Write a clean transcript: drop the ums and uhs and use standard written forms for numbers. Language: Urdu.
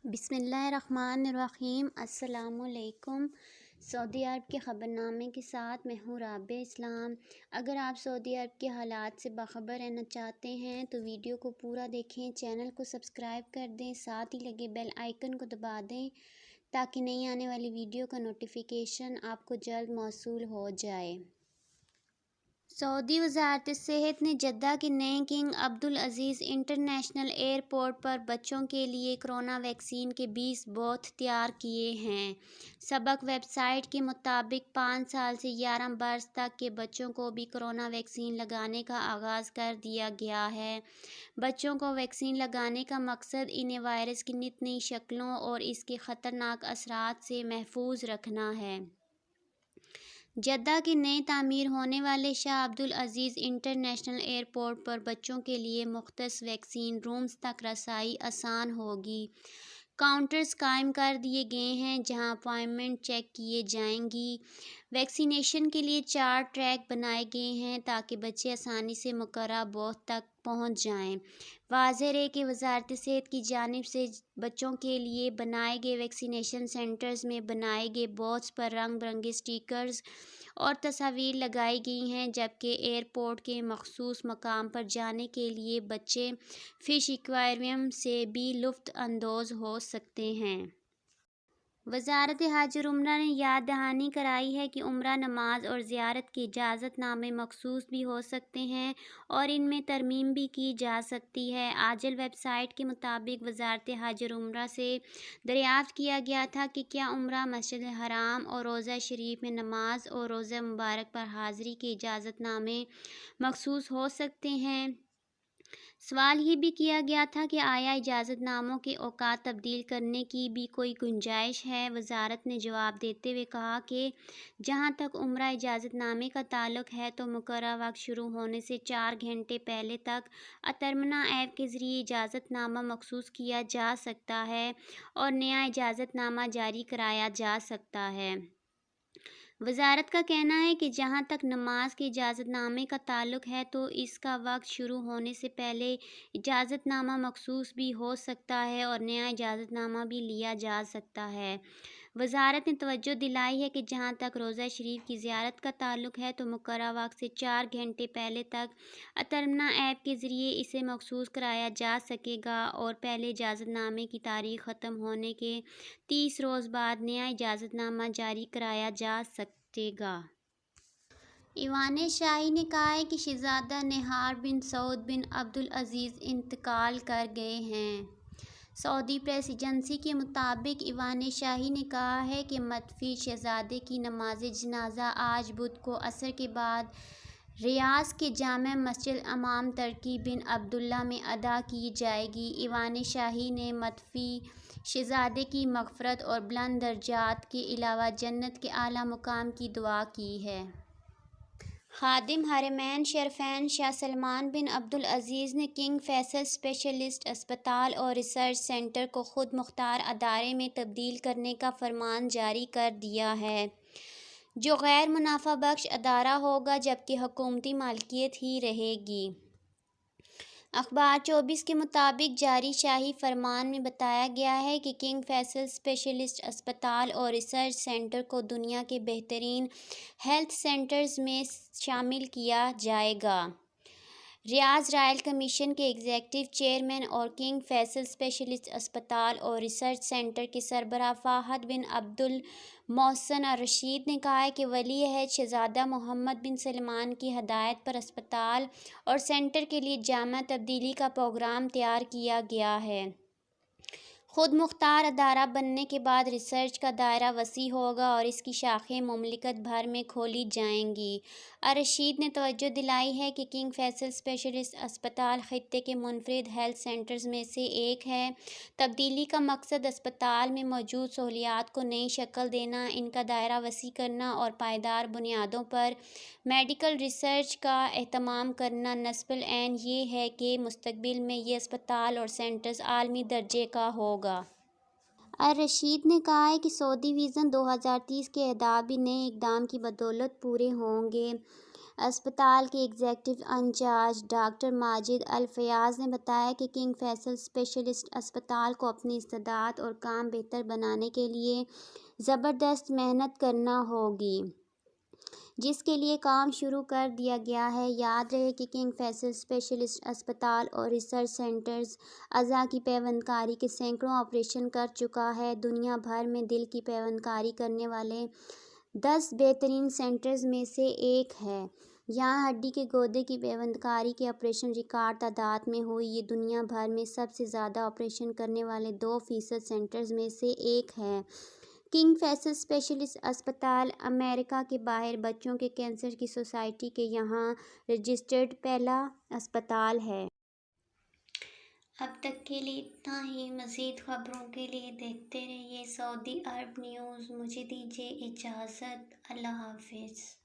بسم اللہ الرحمن الرحیم۔ السلام علیکم۔ سعودی عرب کے خبرنامے کے ساتھ میں ہوں رابع اسلام۔ اگر آپ سعودی عرب کے حالات سے باخبر رہنا چاہتے ہیں تو ویڈیو کو پورا دیکھیں، چینل کو سبسکرائب کر دیں، ساتھ ہی لگے بیل آئیکن کو دبا دیں تاکہ نئی آنے والی ویڈیو کا نوٹیفیکیشن آپ کو جلد موصول ہو جائے۔ سعودی وزارت صحت نے جدہ کے نئے کنگ عبدالعزیز انٹرنیشنل ایئرپورٹ پر بچوں کے لیے کورونا ویکسین کے 20 بوتھ تیار کیے ہیں۔ سبق ویب سائٹ کے مطابق 5 سال سے 11 برس تک کے بچوں کو بھی کورونا ویکسین لگانے کا آغاز کر دیا گیا ہے۔ بچوں کو ویکسین لگانے کا مقصد انہیں وائرس کی نت نئی شکلوں اور اس کے خطرناک اثرات سے محفوظ رکھنا ہے۔ جدہ کے نئے تعمیر ہونے والے شاہ عبدالعزیز انٹرنیشنل ایئرپورٹ پر بچوں کے لیے مختص ویکسین رومز تک رسائی آسان ہوگی۔ کاؤنٹرز قائم کر دیے گئے ہیں جہاں اپائنٹمنٹ چیک کی جائیں گی۔ ویکسینیشن کے لیے 4 ٹریک بنائے گئے ہیں تاکہ بچے آسانی سے مقررہ بوتھ تک پہنچ جائیں۔ واضح رہے کہ وزارت صحت کی جانب سے بچوں کے لیے بنائے گئے ویکسینیشن سینٹرز میں بنائے گئے بوتھز پر رنگ برنگے سٹیکرز اور تصاویر لگائی گئی ہیں، جبکہ ایئرپورٹ کے مخصوص مقام پر جانے کے لیے بچے فش ایکویریم سے بھی لطف اندوز ہو سکتے ہیں۔ وزارت حج اور عمرہ نے یاد دہانی کرائی ہے کہ عمرہ، نماز اور زیارت کے اجازت نامے مخصوص بھی ہو سکتے ہیں اور ان میں ترمیم بھی کی جا سکتی ہے۔ آجل ویب سائٹ کے مطابق وزارت حج اور عمرہ سے دریافت کیا گیا تھا کہ کیا عمرہ، مسجد الحرام اور روضہ شریف میں نماز اور روضہ مبارک پر حاضری کے اجازت نامے مخصوص ہو سکتے ہیں۔ سوال یہ بھی کیا گیا تھا کہ آیا اجازت ناموں کے اوقات تبدیل کرنے کی بھی کوئی گنجائش ہے۔ وزارت نے جواب دیتے ہوئے کہا کہ جہاں تک عمرہ اجازت نامے کا تعلق ہے تو مقررہ وقت شروع ہونے سے 4 گھنٹے پہلے تک اترمنا ایپ کے ذریعے اجازت نامہ مخصوص کیا جا سکتا ہے اور نیا اجازت نامہ جاری کرایا جا سکتا ہے۔ وزارت کا کہنا ہے کہ جہاں تک نماز کے اجازت نامے کا تعلق ہے تو اس کا وقت شروع ہونے سے پہلے اجازت نامہ مخصوص بھی ہو سکتا ہے اور نیا اجازت نامہ بھی لیا جا سکتا ہے۔ وزارت نے توجہ دلائی ہے کہ جہاں تک روضہ شریف کی زیارت کا تعلق ہے تو مقررہ وقت سے 4 گھنٹے پہلے تک اترمنا ایپ کے ذریعے اسے مخصوص کرایا جا سکے گا اور پہلے اجازت نامے کی تاریخ ختم ہونے کے 30 روز بعد نیا اجازت نامہ جاری کرایا جا سکے گا۔ ایوان شاہی نے کہا ہے کہ شہزادہ نہیار بن سعود بن عبدالعزیز انتقال کر گئے ہیں۔ سعودی پریس ایجنسی کے مطابق ایوان شاہی نے کہا ہے کہ متوفی شہزادے کی نماز جنازہ آج بدھ کو عصر کے بعد ریاض کے جامع مسجد امام ترکی بن عبداللہ میں ادا کی جائے گی۔ ایوان شاہی نے متوفی شہزادے کی مغفرت اور بلند درجات کے علاوہ جنت کے اعلیٰ مقام کی دعا کی ہے۔ خادم حرمین شریفین شاہ سلمان بن عبدالعزیز نے کنگ فیصل اسپیشلسٹ اسپتال اور ریسرچ سینٹر کو خود مختار ادارے میں تبدیل کرنے کا فرمان جاری کر دیا ہے، جو غیر منافع بخش ادارہ ہوگا جبکہ حکومتی مالکیت ہی رہے گی۔ اخبار 24 کے مطابق جاری شاہی فرمان میں بتایا گیا ہے کہ کنگ فیصل اسپیشلسٹ اسپتال اور ریسرچ سینٹر کو دنیا کے بہترین ہیلتھ سینٹرز میں شامل کیا جائے گا۔ ریاض رائل کمیشن کے ایگزیکٹو چیئرمین اور کنگ فیصل اسپیشلسٹ اسپتال اور ریسرچ سینٹر کے سربراہ فہد بن عبد المحسن الرشید نے کہا ہے کہ ولی عہد شہزادہ محمد بن سلمان کی ہدایت پر اسپتال اور سینٹر کے لیے جامع تبدیلی کا پروگرام تیار کیا گیا ہے۔ خود مختار ادارہ بننے کے بعد ریسرچ کا دائرہ وسیع ہوگا اور اس کی شاخیں مملکت بھر میں کھولی جائیں گی۔ الرشید نے توجہ دلائی ہے کہ کنگ فیصل اسپیشلسٹ اسپتال خطے کے منفرد ہیلتھ سینٹرز میں سے ایک ہے۔ تبدیلی کا مقصد اسپتال میں موجود سہولیات کو نئی شکل دینا، ان کا دائرہ وسیع کرنا اور پائیدار بنیادوں پر میڈیکل ریسرچ کا اہتمام کرنا۔ نصب العین یہ ہے کہ مستقبل میں یہ اسپتال اور سینٹرز عالمی درجے کا ہوگا۔ الرشید نے کہا ہے کہ سعودی ویژن 2030 کے اہداف بھی نئے اقدام کی بدولت پورے ہوں گے۔ اسپتال کے ایگزیکٹو انچارج ڈاکٹر ماجد الفیاض نے بتایا کہ کنگ فیصل اسپیشلسٹ اسپتال کو اپنی استعداد اور کام بہتر بنانے کے لیے زبردست محنت کرنا ہوگی، جس کے لیے کام شروع کر دیا گیا ہے۔ یاد رہے کہ کنگ فیصل اسپیشلسٹ اسپتال اور ریسرچ سینٹرز اعضاء کی پیوند کاری کے سینکڑوں آپریشن کر چکا ہے۔ دنیا بھر میں دل کی پیوند کاری کرنے والے 10 بہترین سینٹرز میں سے ایک ہے۔ یہاں ہڈی کے گودے کی پیوند کاری کے آپریشن ریکارڈ تعداد میں ہوئے۔ یہ دنیا بھر میں سب سے زیادہ آپریشن کرنے والے 2% سینٹرز میں سے ایک ہے۔ کنگ فیصل اسپیشلسٹ اسپتال امریکہ کے باہر بچوں کے کینسر کی سوسائٹی کے یہاں رجسٹرڈ پہلا اسپتال ہے۔ اب تک کے لیے اتنا ہی۔ مزید خبروں کے لیے دیکھتے رہیے سعودی عرب نیوز۔ مجھے دیجیے اجازت۔ اللہ حافظ۔